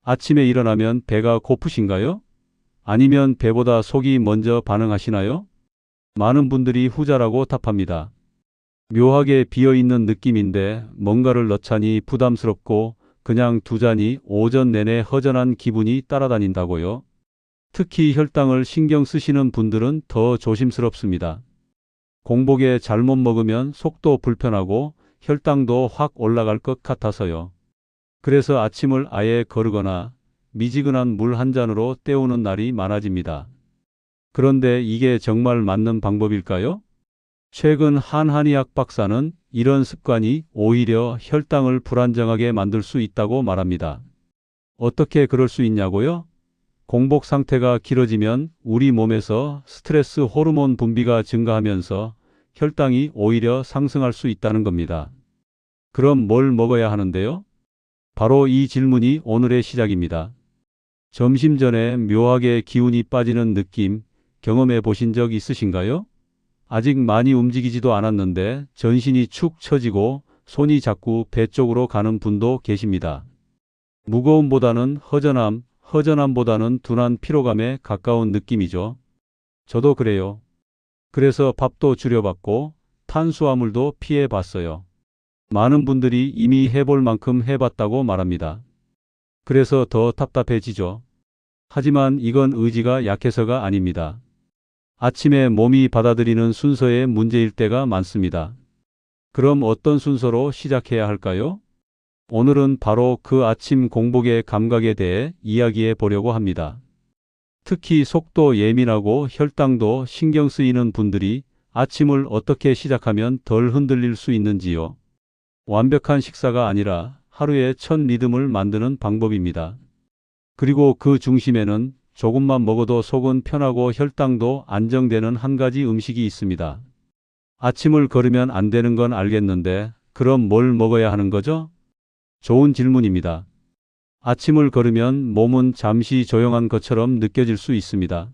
아침에 일어나면 배가 고프신가요? 아니면 배보다 속이 먼저 반응하시나요? 많은 분들이 후자라고 답합니다. 묘하게 비어있는 느낌인데 뭔가를 넣자니 부담스럽고 그냥 두자니 오전 내내 허전한 기분이 따라다닌다고요. 특히 혈당을 신경 쓰시는 분들은 더 조심스럽습니다. 공복에 잘못 먹으면 속도 불편하고 혈당도 확 올라갈 것 같아서요. 그래서 아침을 아예 거르거나 미지근한 물 한 잔으로 때우는 날이 많아집니다. 그런데 이게 정말 맞는 방법일까요? 최근 한한의학 박사는 이런 습관이 오히려 혈당을 불안정하게 만들 수 있다고 말합니다. 어떻게 그럴 수 있냐고요? 공복 상태가 길어지면 우리 몸에서 스트레스 호르몬 분비가 증가하면서 혈당이 오히려 상승할 수 있다는 겁니다. 그럼 뭘 먹어야 하는데요? 바로 이 질문이 오늘의 시작입니다. 점심 전에 묘하게 기운이 빠지는 느낌 경험해 보신 적 있으신가요? 아직 많이 움직이지도 않았는데 전신이 축 처지고 손이 자꾸 배 쪽으로 가는 분도 계십니다. 무거움보다는 허전함, 허전함보다는 둔한 피로감에 가까운 느낌이죠. 저도 그래요. 그래서 밥도 줄여봤고 탄수화물도 피해봤어요. 많은 분들이 이미 해볼 만큼 해봤다고 말합니다. 그래서 더 답답해지죠. 하지만 이건 의지가 약해서가 아닙니다. 아침에 몸이 받아들이는 순서의 문제일 때가 많습니다. 그럼 어떤 순서로 시작해야 할까요? 오늘은 바로 그 아침 공복의 감각에 대해 이야기해 보려고 합니다. 특히 속도 예민하고 혈당도 신경 쓰이는 분들이 아침을 어떻게 시작하면 덜 흔들릴 수 있는지요. 완벽한 식사가 아니라 하루의 첫 리듬을 만드는 방법입니다. 그리고 그 중심에는 조금만 먹어도 속은 편하고 혈당도 안정되는 한 가지 음식이 있습니다. 아침을 거르면 안 되는 건 알겠는데 그럼 뭘 먹어야 하는 거죠? 좋은 질문입니다. 아침을 거르면 몸은 잠시 조용한 것처럼 느껴질 수 있습니다.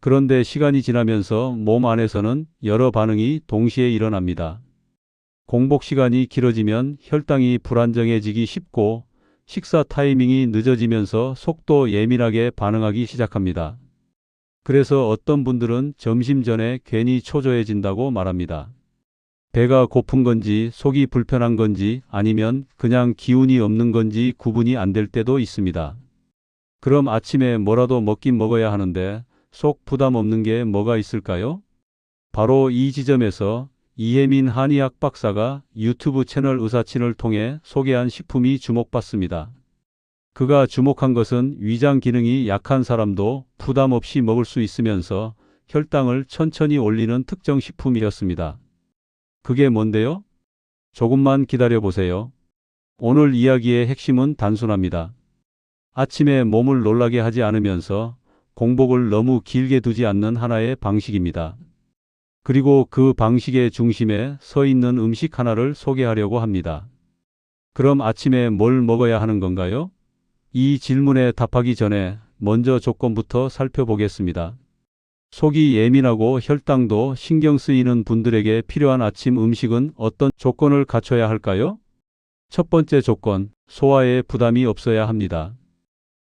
그런데 시간이 지나면서 몸 안에서는 여러 반응이 동시에 일어납니다. 공복 시간이 길어지면 혈당이 불안정해지기 쉽고 식사 타이밍이 늦어지면서 속도 예민하게 반응하기 시작합니다. 그래서 어떤 분들은 점심 전에 괜히 초조해진다고 말합니다. 배가 고픈 건지 속이 불편한 건지 아니면 그냥 기운이 없는 건지 구분이 안 될 때도 있습니다. 그럼 아침에 뭐라도 먹긴 먹어야 하는데 속 부담 없는 게 뭐가 있을까요? 바로 이 지점에서 이혜민 한의학 박사가 유튜브 채널 의사친을 통해 소개한 식품이 주목받습니다. 그가 주목한 것은 위장 기능이 약한 사람도 부담 없이 먹을 수 있으면서 혈당을 천천히 올리는 특정 식품이었습니다. 그게 뭔데요? 조금만 기다려 보세요. 오늘 이야기의 핵심은 단순합니다. 아침에 몸을 놀라게 하지 않으면서 공복을 너무 길게 두지 않는 하나의 방식입니다. 그리고 그 방식의 중심에 서 있는 음식 하나를 소개하려고 합니다. 그럼 아침에 뭘 먹어야 하는 건가요? 이 질문에 답하기 전에 먼저 조건부터 살펴보겠습니다. 속이 예민하고 혈당도 신경 쓰이는 분들에게 필요한 아침 음식은 어떤 조건을 갖춰야 할까요? 첫 번째 조건, 소화에 부담이 없어야 합니다.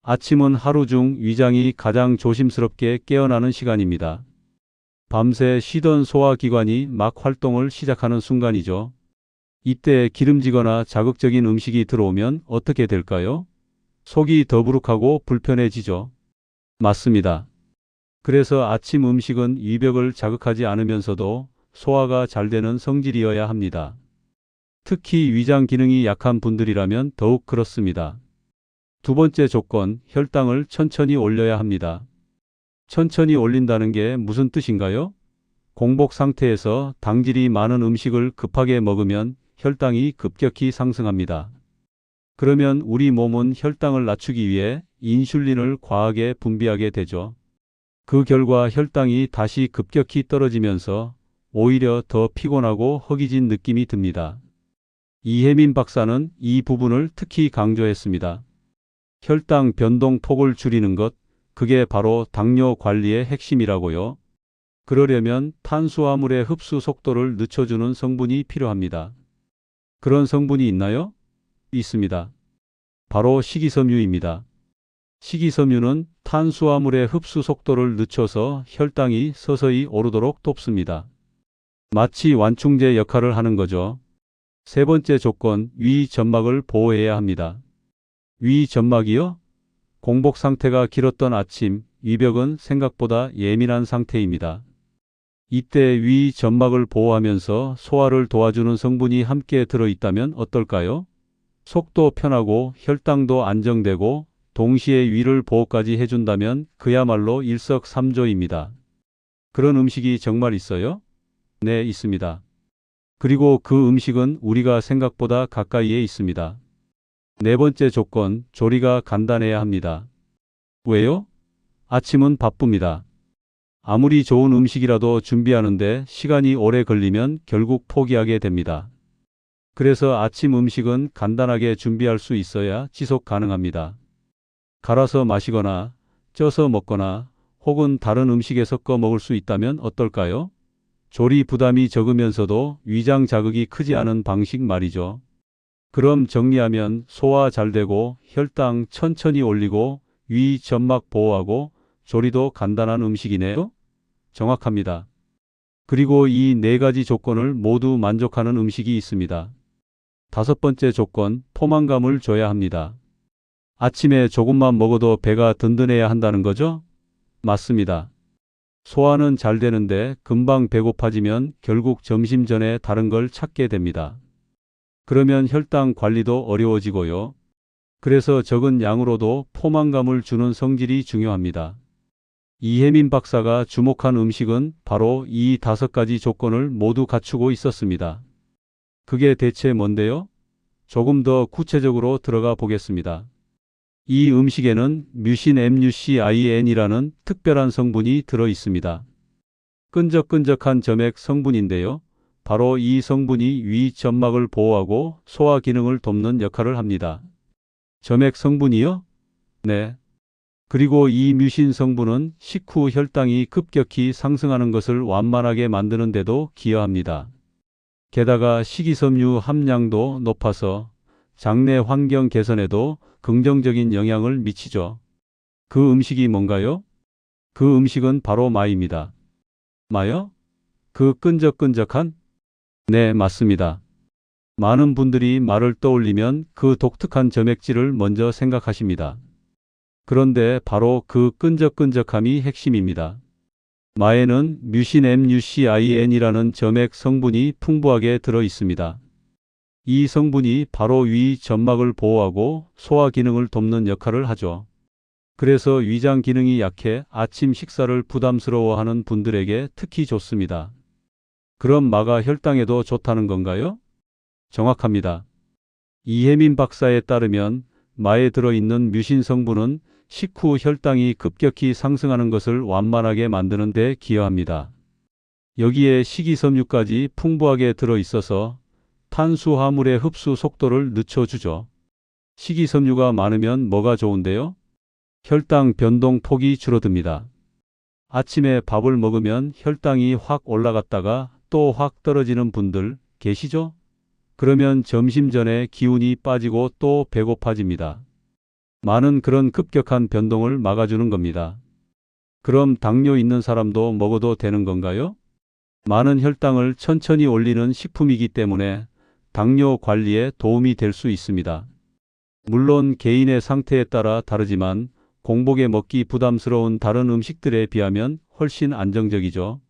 아침은 하루 중 위장이 가장 조심스럽게 깨어나는 시간입니다. 밤새 쉬던 소화기관이 막 활동을 시작하는 순간이죠. 이때 기름지거나 자극적인 음식이 들어오면 어떻게 될까요? 속이 더부룩하고 불편해지죠. 맞습니다. 그래서 아침 음식은 위벽을 자극하지 않으면서도 소화가 잘 되는 성질이어야 합니다. 특히 위장 기능이 약한 분들이라면 더욱 그렇습니다. 두 번째 조건, 혈당을 천천히 올려야 합니다. 천천히 올린다는 게 무슨 뜻인가요? 공복 상태에서 당질이 많은 음식을 급하게 먹으면 혈당이 급격히 상승합니다. 그러면 우리 몸은 혈당을 낮추기 위해 인슐린을 과하게 분비하게 되죠. 그 결과 혈당이 다시 급격히 떨어지면서 오히려 더 피곤하고 허기진 느낌이 듭니다. 이혜민 박사는 이 부분을 특히 강조했습니다. 혈당 변동 폭을 줄이는 것, 그게 바로 당뇨 관리의 핵심이라고요. 그러려면 탄수화물의 흡수 속도를 늦춰주는 성분이 필요합니다. 그런 성분이 있나요? 있습니다. 바로 식이섬유입니다. 식이섬유는 탄수화물의 흡수 속도를 늦춰서 혈당이 서서히 오르도록 돕습니다. 마치 완충제 역할을 하는 거죠. 세 번째 조건, 위 점막을 보호해야 합니다. 위 점막이요? 공복 상태가 길었던 아침, 위벽은 생각보다 예민한 상태입니다. 이때 위 점막을 보호하면서 소화를 도와주는 성분이 함께 들어있다면 어떨까요? 속도 편하고 혈당도 안정되고 동시에 위를 보호까지 해준다면 그야말로 일석삼조입니다. 그런 음식이 정말 있어요? 네, 있습니다. 그리고 그 음식은 우리가 생각보다 가까이에 있습니다. 네 번째 조건, 조리가 간단해야 합니다. 왜요? 아침은 바쁩니다. 아무리 좋은 음식이라도 준비하는데 시간이 오래 걸리면 결국 포기하게 됩니다. 그래서 아침 음식은 간단하게 준비할 수 있어야 지속 가능합니다. 갈아서 마시거나 쪄서 먹거나 혹은 다른 음식에 섞어 먹을 수 있다면 어떨까요? 조리 부담이 적으면서도 위장 자극이 크지 않은 방식 말이죠. 그럼 정리하면 소화 잘 되고 혈당 천천히 올리고 위 점막 보호하고 조리도 간단한 음식이네요? 정확합니다. 그리고 이 네 가지 조건을 모두 만족하는 음식이 있습니다. 다섯 번째 조건, 포만감을 줘야 합니다. 아침에 조금만 먹어도 배가 든든해야 한다는 거죠? 맞습니다. 소화는 잘 되는데 금방 배고파지면 결국 점심 전에 다른 걸 찾게 됩니다. 그러면 혈당 관리도 어려워지고요. 그래서 적은 양으로도 포만감을 주는 성질이 중요합니다. 이혜민 박사가 주목한 음식은 바로 이 다섯 가지 조건을 모두 갖추고 있었습니다. 그게 대체 뭔데요? 조금 더 구체적으로 들어가 보겠습니다. 이 음식에는 뮤신 MUCIN이라는 특별한 성분이 들어 있습니다. 끈적끈적한 점액 성분인데요. 바로 이 성분이 위 점막을 보호하고 소화 기능을 돕는 역할을 합니다. 점액 성분이요? 네. 그리고 이 뮤신 성분은 식후 혈당이 급격히 상승하는 것을 완만하게 만드는 데도 기여합니다. 게다가 식이섬유 함량도 높아서 장내 환경 개선에도 긍정적인 영향을 미치죠. 그 음식이 뭔가요? 그 음식은 바로 마입니다. 마요? 그 끈적끈적한? 네, 맞습니다. 많은 분들이 마를 떠올리면 그 독특한 점액질을 먼저 생각하십니다. 그런데 바로 그 끈적끈적함이 핵심입니다. 마에는 뮤신 MUCIN이라는 점액 성분이 풍부하게 들어 있습니다. 이 성분이 바로 위 점막을 보호하고 소화 기능을 돕는 역할을 하죠. 그래서 위장 기능이 약해 아침 식사를 부담스러워하는 분들에게 특히 좋습니다. 그럼 마가 혈당에도 좋다는 건가요? 정확합니다. 이혜민 박사에 따르면 마에 들어있는 뮤신 성분은 식후 혈당이 급격히 상승하는 것을 완만하게 만드는 데 기여합니다. 여기에 식이섬유까지 풍부하게 들어있어서 탄수화물의 흡수 속도를 늦춰주죠. 식이섬유가 많으면 뭐가 좋은데요? 혈당 변동 폭이 줄어듭니다. 아침에 밥을 먹으면 혈당이 확 올라갔다가 또 확 떨어지는 분들 계시죠? 그러면 점심 전에 기운이 빠지고 또 배고파집니다. 많은 그런 급격한 변동을 막아주는 겁니다. 그럼 당뇨 있는 사람도 먹어도 되는 건가요? 많은 혈당을 천천히 올리는 식품이기 때문에 당뇨 관리에 도움이 될 수 있습니다. 물론 개인의 상태에 따라 다르지만 공복에 먹기 부담스러운 다른 음식들에 비하면 훨씬 안정적이죠.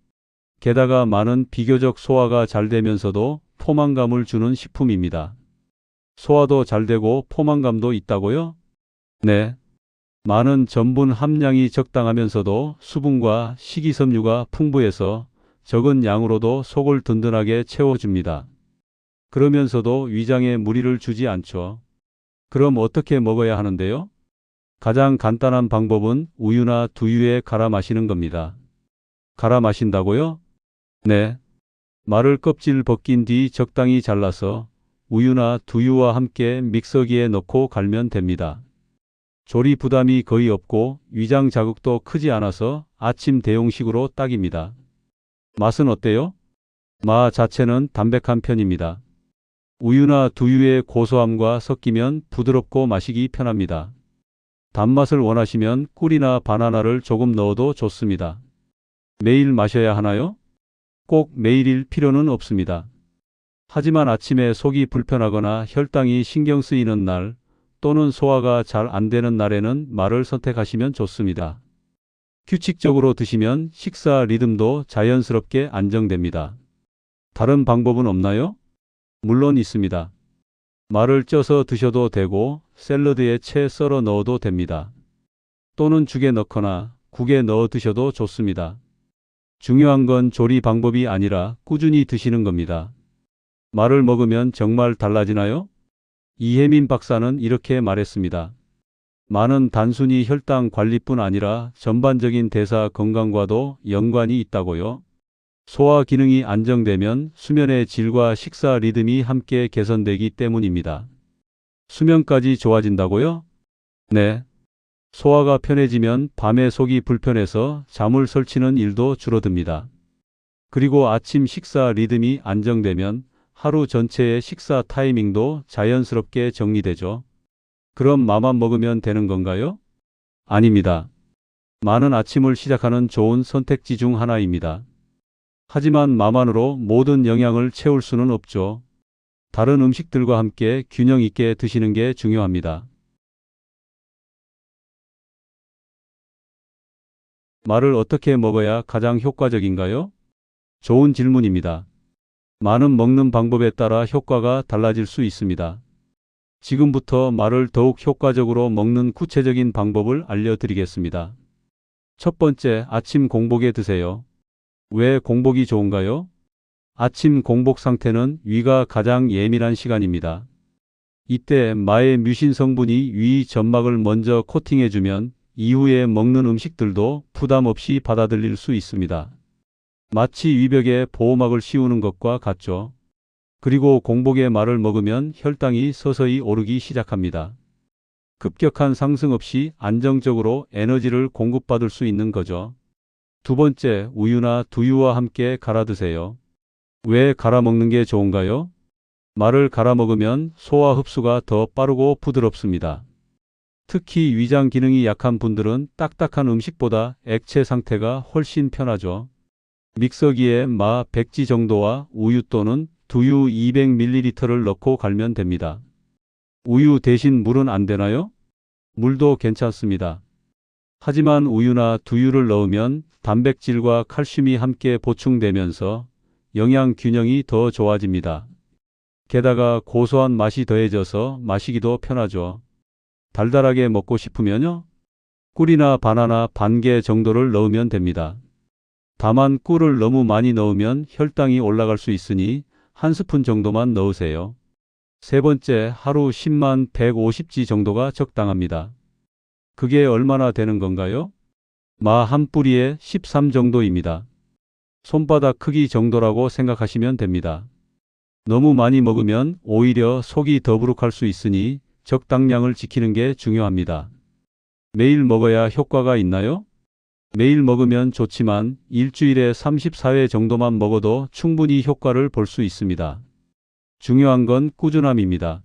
게다가 마는 비교적 소화가 잘 되면서도 포만감을 주는 식품입니다. 소화도 잘 되고 포만감도 있다고요? 네. 마는 전분 함량이 적당하면서도 수분과 식이섬유가 풍부해서 적은 양으로도 속을 든든하게 채워줍니다. 그러면서도 위장에 무리를 주지 않죠. 그럼 어떻게 먹어야 하는데요? 가장 간단한 방법은 우유나 두유에 갈아 마시는 겁니다. 갈아 마신다고요? 네. 마를 껍질 벗긴 뒤 적당히 잘라서 우유나 두유와 함께 믹서기에 넣고 갈면 됩니다. 조리 부담이 거의 없고 위장 자극도 크지 않아서 아침 대용식으로 딱입니다. 맛은 어때요? 마 자체는 담백한 편입니다. 우유나 두유의 고소함과 섞이면 부드럽고 마시기 편합니다. 단맛을 원하시면 꿀이나 바나나를 조금 넣어도 좋습니다. 매일 마셔야 하나요? 꼭 매일일 필요는 없습니다. 하지만 아침에 속이 불편하거나 혈당이 신경 쓰이는 날 또는 소화가 잘 안 되는 날에는 말을 선택하시면 좋습니다. 규칙적으로 드시면 식사 리듬도 자연스럽게 안정됩니다. 다른 방법은 없나요? 물론 있습니다. 말을 쪄서 드셔도 되고 샐러드에 채 썰어 넣어도 됩니다. 또는 죽에 넣거나 국에 넣어 드셔도 좋습니다. 중요한 건 조리 방법이 아니라 꾸준히 드시는 겁니다. 말을 먹으면 정말 달라지나요? 이혜민 박사는 이렇게 말했습니다. 말은 단순히 혈당 관리뿐 아니라 전반적인 대사 건강과도 연관이 있다고요. 소화 기능이 안정되면 수면의 질과 식사 리듬이 함께 개선되기 때문입니다. 수면까지 좋아진다고요? 네. 소화가 편해지면 밤에 속이 불편해서 잠을 설치는 일도 줄어듭니다. 그리고 아침 식사 리듬이 안정되면 하루 전체의 식사 타이밍도 자연스럽게 정리되죠. 그럼 마만 먹으면 되는 건가요? 아닙니다. 마는 아침을 시작하는 좋은 선택지 중 하나입니다. 하지만 마만으로 모든 영양을 채울 수는 없죠. 다른 음식들과 함께 균형 있게 드시는 게 중요합니다. 말을 어떻게 먹어야 가장 효과적인가요? 좋은 질문입니다. 마는 먹는 방법에 따라 효과가 달라질 수 있습니다. 지금부터 말을 더욱 효과적으로 먹는 구체적인 방법을 알려드리겠습니다. 첫 번째, 아침 공복에 드세요. 왜 공복이 좋은가요? 아침 공복 상태는 위가 가장 예민한 시간입니다. 이때 마의 뮤신 성분이 위 점막을 먼저 코팅해주면 이후에 먹는 음식들도 부담 없이 받아들일 수 있습니다. 마치 위벽에 보호막을 씌우는 것과 같죠. 그리고 공복에 말을 먹으면 혈당이 서서히 오르기 시작합니다. 급격한 상승 없이 안정적으로 에너지를 공급받을 수 있는 거죠. 두 번째, 우유나 두유와 함께 갈아 드세요. 왜 갈아 먹는 게 좋은가요? 말을 갈아 먹으면 소화 흡수가 더 빠르고 부드럽습니다. 특히 위장 기능이 약한 분들은 딱딱한 음식보다 액체 상태가 훨씬 편하죠. 믹서기에 마 100지 정도와 우유 또는 두유 200ml를 넣고 갈면 됩니다. 우유 대신 물은 안 되나요? 물도 괜찮습니다. 하지만 우유나 두유를 넣으면 단백질과 칼슘이 함께 보충되면서 영양 균형이 더 좋아집니다. 게다가 고소한 맛이 더해져서 마시기도 편하죠. 달달하게 먹고 싶으면요? 꿀이나 바나나 반 개 정도를 넣으면 됩니다. 다만 꿀을 너무 많이 넣으면 혈당이 올라갈 수 있으니 한 스푼 정도만 넣으세요. 세 번째, 하루 10만 150지 정도가 적당합니다. 그게 얼마나 되는 건가요? 마 한 뿌리에 13 정도입니다. 손바닥 크기 정도라고 생각하시면 됩니다. 너무 많이 먹으면 오히려 속이 더부룩할 수 있으니 적당량을 지키는 게 중요합니다. 매일 먹어야 효과가 있나요? 매일 먹으면 좋지만 일주일에 34회 정도만 먹어도 충분히 효과를 볼 수 있습니다. 중요한 건 꾸준함입니다.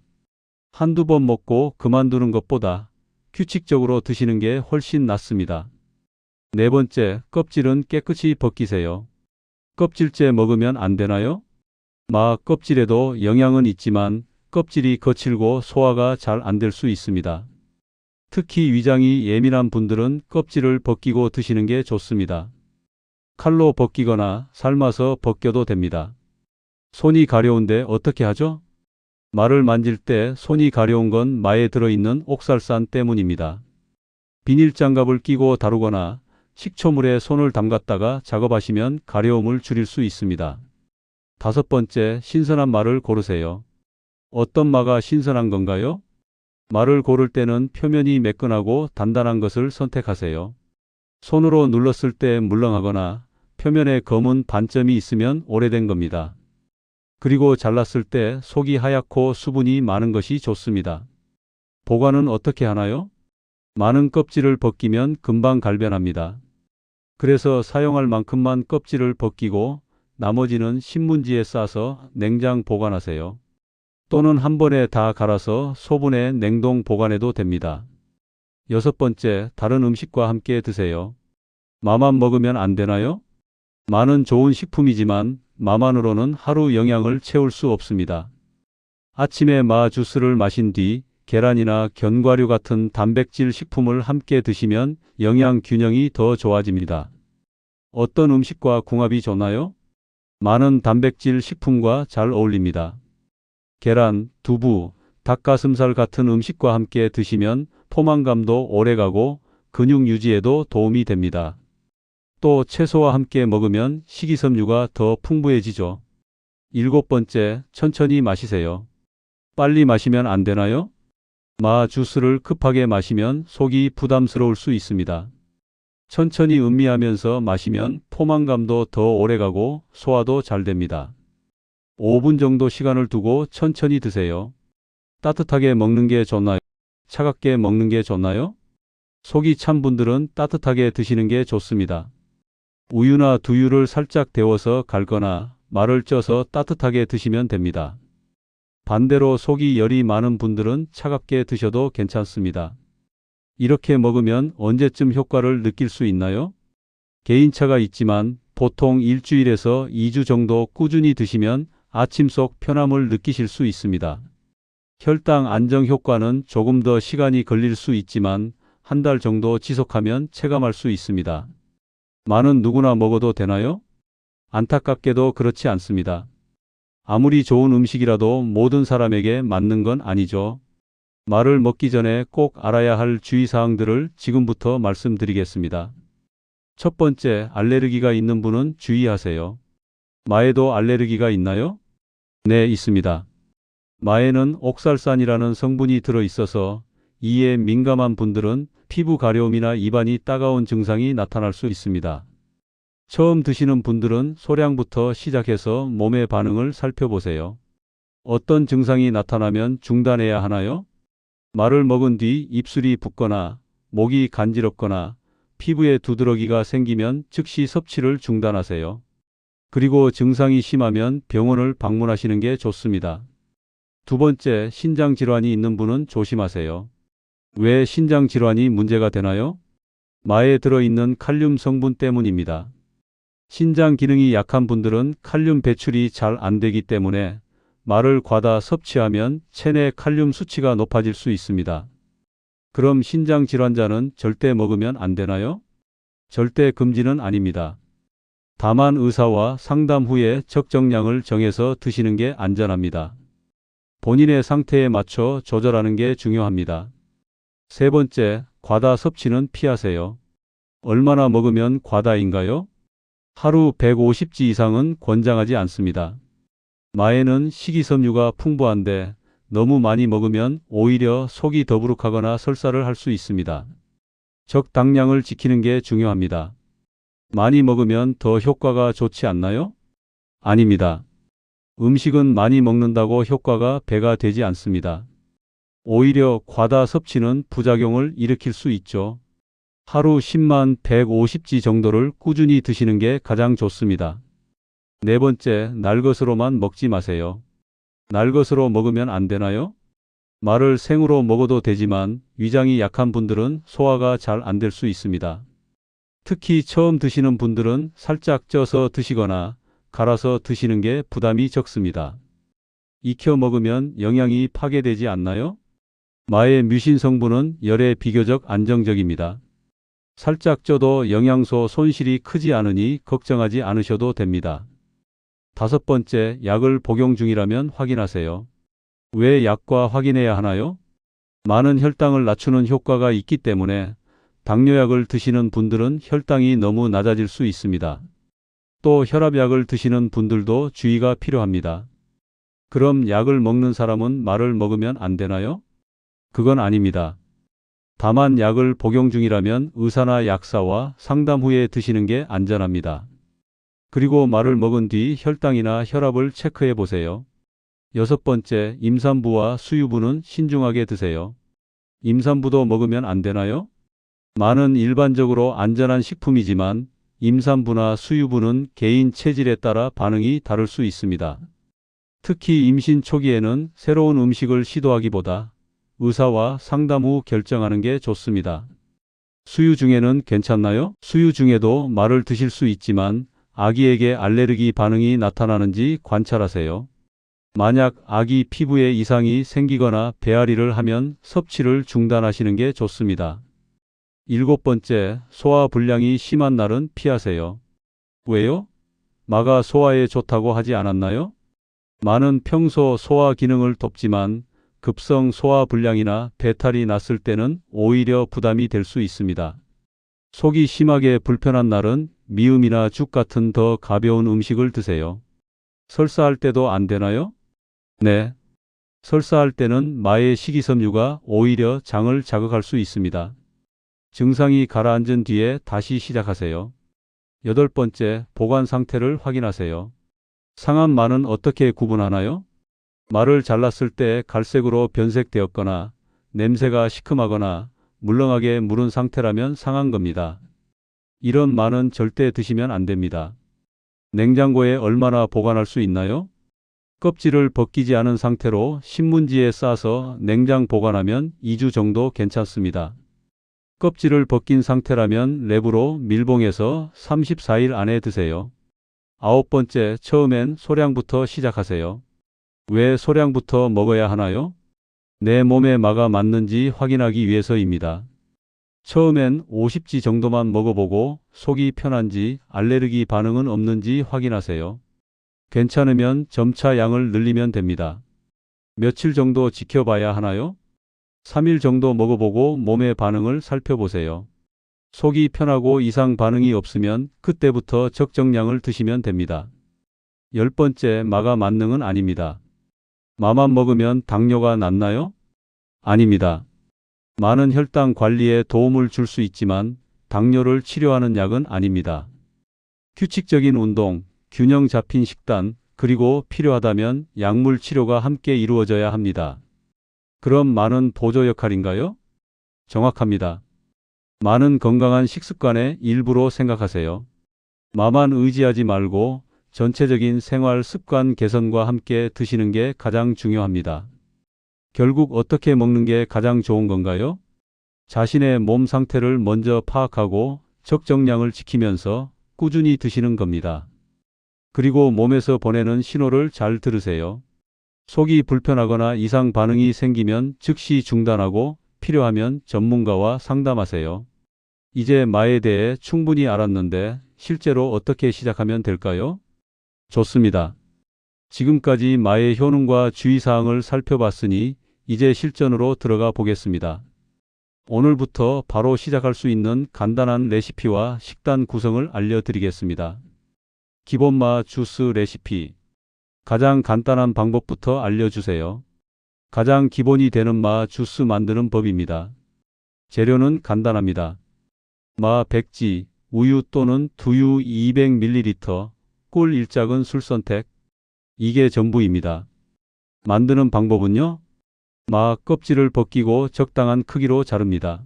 한두 번 먹고 그만두는 것보다 규칙적으로 드시는 게 훨씬 낫습니다. 네 번째, 껍질은 깨끗이 벗기세요. 껍질째 먹으면 안 되나요? 마 껍질에도 영양은 있지만 껍질이 거칠고 소화가 잘 안 될 수 있습니다. 특히 위장이 예민한 분들은 껍질을 벗기고 드시는 게 좋습니다. 칼로 벗기거나 삶아서 벗겨도 됩니다. 손이 가려운데 어떻게 하죠? 말을 만질 때 손이 가려운 건 마에 들어있는 옥살산 때문입니다. 비닐장갑을 끼고 다루거나 식초물에 손을 담갔다가 작업하시면 가려움을 줄일 수 있습니다. 다섯 번째, 신선한 말을 고르세요. 어떤 마가 신선한 건가요? 말을 고를 때는 표면이 매끈하고 단단한 것을 선택하세요. 손으로 눌렀을 때 물렁하거나 표면에 검은 반점이 있으면 오래된 겁니다. 그리고 잘랐을 때 속이 하얗고 수분이 많은 것이 좋습니다. 보관은 어떻게 하나요? 많은 껍질을 벗기면 금방 갈변합니다. 그래서 사용할 만큼만 껍질을 벗기고 나머지는 신문지에 싸서 냉장 보관하세요. 또는 한 번에 다 갈아서 소분해 냉동 보관해도 됩니다. 여섯 번째, 다른 음식과 함께 드세요. 마만 먹으면 안 되나요? 마는 좋은 식품이지만 마만으로는 하루 영양을 채울 수 없습니다. 아침에 마 주스를 마신 뒤 계란이나 견과류 같은 단백질 식품을 함께 드시면 영양 균형이 더 좋아집니다. 어떤 음식과 궁합이 좋나요? 마는 단백질 식품과 잘 어울립니다. 계란, 두부, 닭가슴살 같은 음식과 함께 드시면 포만감도 오래가고 근육 유지에도 도움이 됩니다. 또 채소와 함께 먹으면 식이섬유가 더 풍부해지죠. 일곱 번째, 천천히 마시세요. 빨리 마시면 안 되나요? 마 주스를 급하게 마시면 속이 부담스러울 수 있습니다. 천천히 음미하면서 마시면 포만감도 더 오래가고 소화도 잘 됩니다. 5분 정도 시간을 두고 천천히 드세요. 따뜻하게 먹는 게 좋나요? 차갑게 먹는 게 좋나요? 속이 찬 분들은 따뜻하게 드시는 게 좋습니다. 우유나 두유를 살짝 데워서 갈거나 말을 쪄서 따뜻하게 드시면 됩니다. 반대로 속이 열이 많은 분들은 차갑게 드셔도 괜찮습니다. 이렇게 먹으면 언제쯤 효과를 느낄 수 있나요? 개인차가 있지만 보통 일주일에서 2주 정도 꾸준히 드시면 아침 속 편함을 느끼실 수 있습니다. 혈당 안정 효과는 조금 더 시간이 걸릴 수 있지만 한 달 정도 지속하면 체감할 수 있습니다. 마는 누구나 먹어도 되나요? 안타깝게도 그렇지 않습니다. 아무리 좋은 음식이라도 모든 사람에게 맞는 건 아니죠. 마를 먹기 전에 꼭 알아야 할 주의사항들을 지금부터 말씀드리겠습니다. 첫 번째, 알레르기가 있는 분은 주의하세요. 마에도 알레르기가 있나요? 네, 있습니다. 마에는 옥살산이라는 성분이 들어있어서 이에 민감한 분들은 피부 가려움이나 입안이 따가운 증상이 나타날 수 있습니다. 처음 드시는 분들은 소량부터 시작해서 몸의 반응을 살펴보세요. 어떤 증상이 나타나면 중단해야 하나요? 마를 먹은 뒤 입술이 붓거나 목이 간지럽거나 피부에 두드러기가 생기면 즉시 섭취를 중단하세요. 그리고 증상이 심하면 병원을 방문하시는 게 좋습니다. 두 번째, 신장 질환이 있는 분은 조심하세요. 왜 신장 질환이 문제가 되나요? 마에 들어있는 칼륨 성분 때문입니다. 신장 기능이 약한 분들은 칼륨 배출이 잘 안 되기 때문에 마를 과다 섭취하면 체내 칼륨 수치가 높아질 수 있습니다. 그럼 신장 질환자는 절대 먹으면 안 되나요? 절대 금지는 아닙니다. 다만 의사와 상담 후에 적정량을 정해서 드시는 게 안전합니다. 본인의 상태에 맞춰 조절하는 게 중요합니다. 세 번째, 과다 섭취는 피하세요. 얼마나 먹으면 과다인가요? 하루 150지 이상은 권장하지 않습니다. 마에는 식이섬유가 풍부한데 너무 많이 먹으면 오히려 속이 더부룩하거나 설사를 할 수 있습니다. 적당량을 지키는 게 중요합니다. 많이 먹으면 더 효과가 좋지 않나요? 아닙니다. 음식은 많이 먹는다고 효과가 배가 되지 않습니다. 오히려 과다 섭취는 부작용을 일으킬 수 있죠. 하루 10만 150지 정도를 꾸준히 드시는 게 가장 좋습니다. 네 번째, 날 것으로만 먹지 마세요. 날 것으로 먹으면 안 되나요? 마를 생으로 먹어도 되지만 위장이 약한 분들은 소화가 잘 안 될 수 있습니다. 특히 처음 드시는 분들은 살짝 쪄서 드시거나 갈아서 드시는 게 부담이 적습니다. 익혀 먹으면 영양이 파괴되지 않나요? 마의 뮤신 성분은 열에 비교적 안정적입니다. 살짝 쪄도 영양소 손실이 크지 않으니 걱정하지 않으셔도 됩니다. 다섯 번째, 약을 복용 중이라면 확인하세요. 왜 약과 확인해야 하나요? 많은 혈당을 낮추는 효과가 있기 때문에 당뇨약을 드시는 분들은 혈당이 너무 낮아질 수 있습니다. 또 혈압약을 드시는 분들도 주의가 필요합니다. 그럼 약을 먹는 사람은 마를 먹으면 안 되나요? 그건 아닙니다. 다만 약을 복용 중이라면 의사나 약사와 상담 후에 드시는 게 안전합니다. 그리고 마를 먹은 뒤 혈당이나 혈압을 체크해 보세요. 여섯 번째, 임산부와 수유부는 신중하게 드세요. 임산부도 먹으면 안 되나요? 마는 일반적으로 안전한 식품이지만 임산부나 수유부는 개인 체질에 따라 반응이 다를 수 있습니다. 특히 임신 초기에는 새로운 음식을 시도하기보다 의사와 상담 후 결정하는 게 좋습니다. 수유 중에는 괜찮나요? 수유 중에도 말을 드실 수 있지만 아기에게 알레르기 반응이 나타나는지 관찰하세요. 만약 아기 피부에 이상이 생기거나 배앓이를 하면 섭취를 중단하시는 게 좋습니다. 7번째, 소화 불량이 심한 날은 피하세요. 왜요? 마가 소화에 좋다고 하지 않았나요? 마는 평소 소화 기능을 돕지만 급성 소화 불량이나 배탈이 났을 때는 오히려 부담이 될 수 있습니다. 속이 심하게 불편한 날은 미음이나 죽 같은 더 가벼운 음식을 드세요. 설사할 때도 안 되나요? 네. 설사할 때는 마의 식이섬유가 오히려 장을 자극할 수 있습니다. 증상이 가라앉은 뒤에 다시 시작하세요. 8번째, 보관 상태를 확인하세요. 상한 마는 어떻게 구분하나요? 마를 잘랐을 때 갈색으로 변색되었거나 냄새가 시큼하거나 물렁하게 무른 상태라면 상한 겁니다. 이런 마는 절대 드시면 안 됩니다. 냉장고에 얼마나 보관할 수 있나요? 껍질을 벗기지 않은 상태로 신문지에 싸서 냉장 보관하면 2주 정도 괜찮습니다. 껍질을 벗긴 상태라면 랩으로 밀봉해서 34일 안에 드세요. 9번째, 처음엔 소량부터 시작하세요. 왜 소량부터 먹어야 하나요? 내 몸에 마가 맞는지 확인하기 위해서입니다. 처음엔 50지 정도만 먹어보고 속이 편한지 알레르기 반응은 없는지 확인하세요. 괜찮으면 점차 양을 늘리면 됩니다. 며칠 정도 지켜봐야 하나요? 3일 정도 먹어보고 몸의 반응을 살펴보세요. 속이 편하고 이상 반응이 없으면 그때부터 적정량을 드시면 됩니다. 10번째, 마가 만능은 아닙니다. 마만 먹으면 당뇨가 낫나요? 아닙니다. 마는 혈당 관리에 도움을 줄 수 있지만 당뇨를 치료하는 약은 아닙니다. 규칙적인 운동, 균형 잡힌 식단, 그리고 필요하다면 약물 치료가 함께 이루어져야 합니다. 그럼 마는 보조 역할인가요? 정확합니다. 마는 건강한 식습관의 일부로 생각하세요. 마만 의지하지 말고 전체적인 생활 습관 개선과 함께 드시는 게 가장 중요합니다. 결국 어떻게 먹는 게 가장 좋은 건가요? 자신의 몸 상태를 먼저 파악하고 적정량을 지키면서 꾸준히 드시는 겁니다. 그리고 몸에서 보내는 신호를 잘 들으세요. 속이 불편하거나 이상 반응이 생기면 즉시 중단하고 필요하면 전문가와 상담하세요. 이제 마에 대해 충분히 알았는데 실제로 어떻게 시작하면 될까요? 좋습니다. 지금까지 마의 효능과 주의사항을 살펴봤으니 이제 실전으로 들어가 보겠습니다. 오늘부터 바로 시작할 수 있는 간단한 레시피와 식단 구성을 알려드리겠습니다. 기본마 주스 레시피. 가장 간단한 방법부터 알려주세요. 가장 기본이 되는 마 주스 만드는 법입니다. 재료는 간단합니다. 마 100지, 우유 또는 두유 200ml, 꿀 1작은 술 선택. 이게 전부입니다. 만드는 방법은요? 마 껍질을 벗기고 적당한 크기로 자릅니다.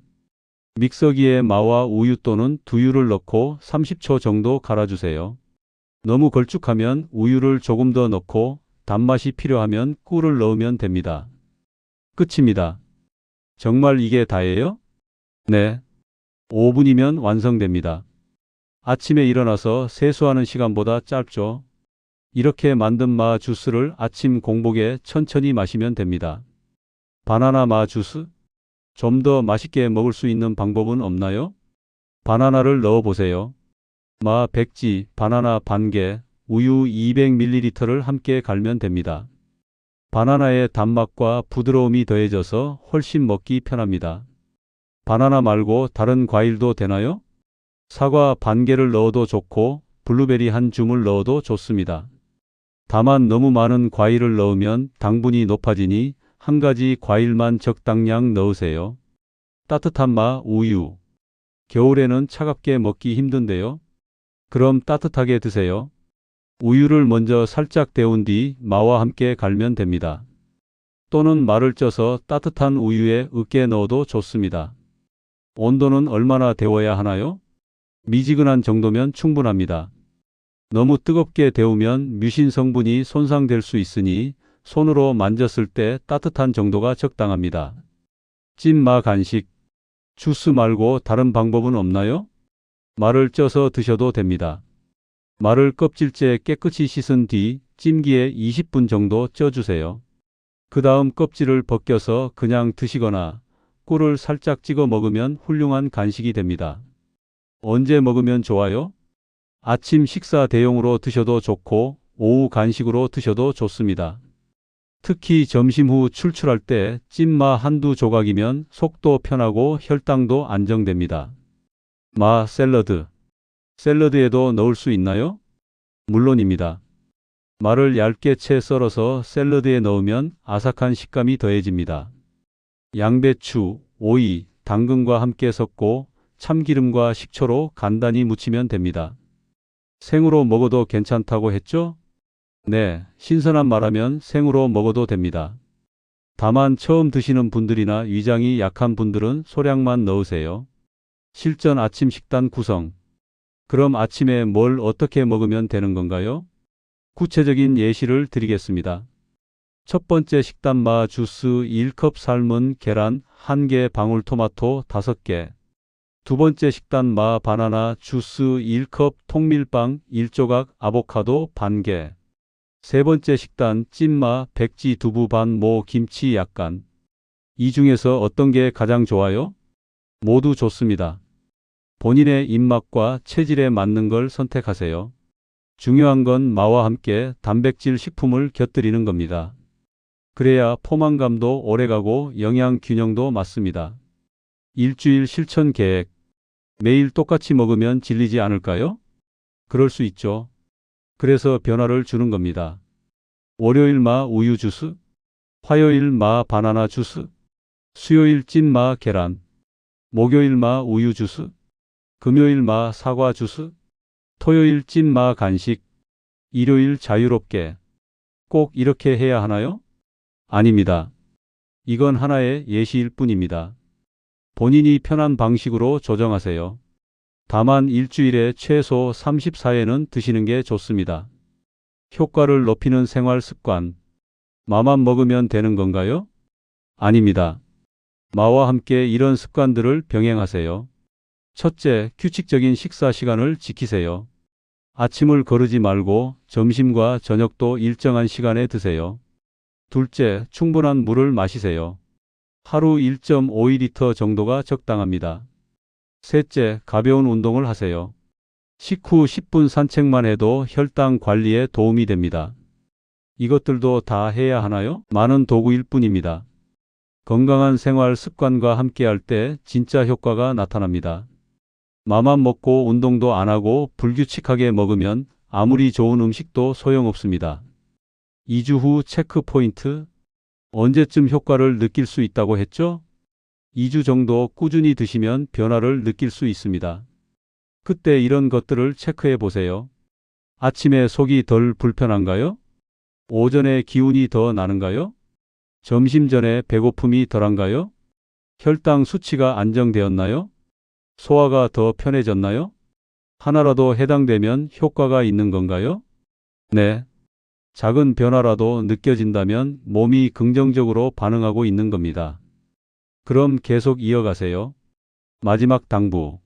믹서기에 마와 우유 또는 두유를 넣고 30초 정도 갈아주세요. 너무 걸쭉하면 우유를 조금 더 넣고 단맛이 필요하면 꿀을 넣으면 됩니다. 끝입니다. 정말 이게 다예요? 네. 5분이면 완성됩니다. 아침에 일어나서 세수하는 시간보다 짧죠. 이렇게 만든 마 주스를 아침 공복에 천천히 마시면 됩니다. 바나나 마 주스? 좀 더 맛있게 먹을 수 있는 방법은 없나요? 바나나를 넣어보세요. 마 100지, 바나나 반개, 우유 200ml를 함께 갈면 됩니다. 바나나의 단맛과 부드러움이 더해져서 훨씬 먹기 편합니다. 바나나 말고 다른 과일도 되나요? 사과 반개를 넣어도 좋고 블루베리 한 줌을 넣어도 좋습니다. 다만 너무 많은 과일을 넣으면 당분이 높아지니 한 가지 과일만 적당량 넣으세요. 따뜻한 마 우유. 겨울에는 차갑게 먹기 힘든데요. 그럼 따뜻하게 드세요. 우유를 먼저 살짝 데운 뒤 마와 함께 갈면 됩니다. 또는 마를 쪄서 따뜻한 우유에 으깨 넣어도 좋습니다. 온도는 얼마나 데워야 하나요? 미지근한 정도면 충분합니다. 너무 뜨겁게 데우면 뮤신 성분이 손상될 수 있으니 손으로 만졌을 때 따뜻한 정도가 적당합니다. 찐마 간식. 주스 말고 다른 방법은 없나요? 마를 쪄서 드셔도 됩니다. 마를 껍질째 깨끗이 씻은 뒤 찜기에 20분 정도 쪄주세요. 그 다음 껍질을 벗겨서 그냥 드시거나 꿀을 살짝 찍어 먹으면 훌륭한 간식이 됩니다. 언제 먹으면 좋아요? 아침 식사 대용으로 드셔도 좋고 오후 간식으로 드셔도 좋습니다. 특히 점심 후 출출할 때 찐마 한두 조각이면 속도 편하고 혈당도 안정됩니다. 마 샐러드. 샐러드에도 넣을 수 있나요? 물론입니다. 마를 얇게 채 썰어서 샐러드에 넣으면 아삭한 식감이 더해집니다. 양배추, 오이, 당근과 함께 섞고 참기름과 식초로 간단히 무치면 됩니다. 생으로 먹어도 괜찮다고 했죠? 네, 신선한 마라면 생으로 먹어도 됩니다. 다만 처음 드시는 분들이나 위장이 약한 분들은 소량만 넣으세요. 실전 아침 식단 구성. 그럼 아침에 뭘 어떻게 먹으면 되는 건가요? 구체적인 예시를 드리겠습니다. 첫 번째 식단 마 주스 1컵 삶은 계란 1개 방울토마토 5개. 두 번째 식단 마 바나나 주스 1컵 통밀빵 1조각 아보카도 반 개. 세 번째 식단 찐마 백지 두부 반 모 김치 약간. 이 중에서 어떤 게 가장 좋아요? 모두 좋습니다. 본인의 입맛과 체질에 맞는 걸 선택하세요. 중요한 건 마와 함께 단백질 식품을 곁들이는 겁니다. 그래야 포만감도 오래가고 영양 균형도 맞습니다. 일주일 실천 계획. 매일 똑같이 먹으면 질리지 않을까요? 그럴 수 있죠. 그래서 변화를 주는 겁니다. 월요일 마 우유 주스, 화요일 마 바나나 주스, 수요일 찐마 계란, 목요일 마 우유 주스, 금요일 마 사과 주스, 토요일 찐마 간식, 일요일 자유롭게. 꼭 이렇게 해야 하나요? 아닙니다. 이건 하나의 예시일 뿐입니다. 본인이 편한 방식으로 조정하세요. 다만 일주일에 최소 34회는 드시는 게 좋습니다. 효과를 높이는 생활 습관. 마만 먹으면 되는 건가요? 아닙니다. 마와 함께 이런 습관들을 병행하세요. 첫째, 규칙적인 식사 시간을 지키세요. 아침을 거르지 말고 점심과 저녁도 일정한 시간에 드세요. 둘째, 충분한 물을 마시세요. 하루 1.5리터 정도가 적당합니다. 셋째, 가벼운 운동을 하세요. 식후 10분 산책만 해도 혈당 관리에 도움이 됩니다. 이것들도 다 해야 하나요? 많은 도구일 뿐입니다. 건강한 생활 습관과 함께할 때 진짜 효과가 나타납니다. 마만 먹고 운동도 안 하고 불규칙하게 먹으면 아무리 좋은 음식도 소용없습니다. 2주 후 체크 포인트. 언제쯤 효과를 느낄 수 있다고 했죠? 2주 정도 꾸준히 드시면 변화를 느낄 수 있습니다. 그때 이런 것들을 체크해 보세요. 아침에 속이 덜 불편한가요? 오전에 기운이 더 나는가요? 점심 전에 배고픔이 덜한가요? 혈당 수치가 안정되었나요? 소화가 더 편해졌나요? 하나라도 해당되면 효과가 있는 건가요? 네. 작은 변화라도 느껴진다면 몸이 긍정적으로 반응하고 있는 겁니다. 그럼 계속 이어가세요. 마지막 당부.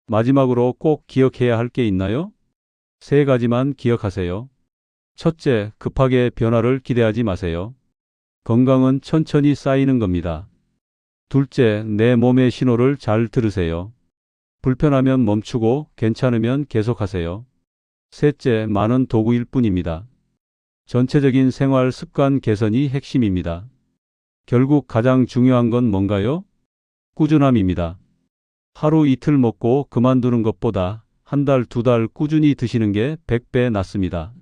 마지막으로 꼭 기억해야 할 게 있나요? 3가지만 기억하세요. 첫째, 급하게 변화를 기대하지 마세요. 건강은 천천히 쌓이는 겁니다. 둘째, 내 몸의 신호를 잘 들으세요. 불편하면 멈추고 괜찮으면 계속하세요. 셋째, 많은 도구일 뿐입니다. 전체적인 생활 습관 개선이 핵심입니다. 결국 가장 중요한 건 뭔가요? 꾸준함입니다. 하루 이틀 먹고 그만두는 것보다 한 달, 2달 꾸준히 드시는 게 100배 낫습니다.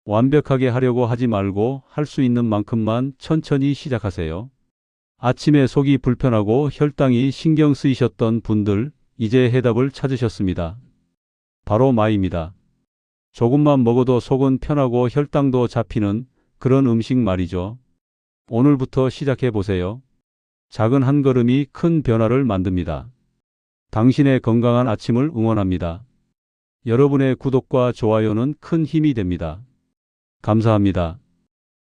완벽하게 하려고 하지 말고 할 수 있는 만큼만 천천히 시작하세요. 아침에 속이 불편하고 혈당이 신경 쓰이셨던 분들, 이제 해답을 찾으셨습니다. 바로 마입니다. 조금만 먹어도 속은 편하고 혈당도 잡히는 그런 음식 말이죠. 오늘부터 시작해 보세요. 작은 한 걸음이 큰 변화를 만듭니다. 당신의 건강한 아침을 응원합니다. 여러분의 구독과 좋아요는 큰 힘이 됩니다. 감사합니다.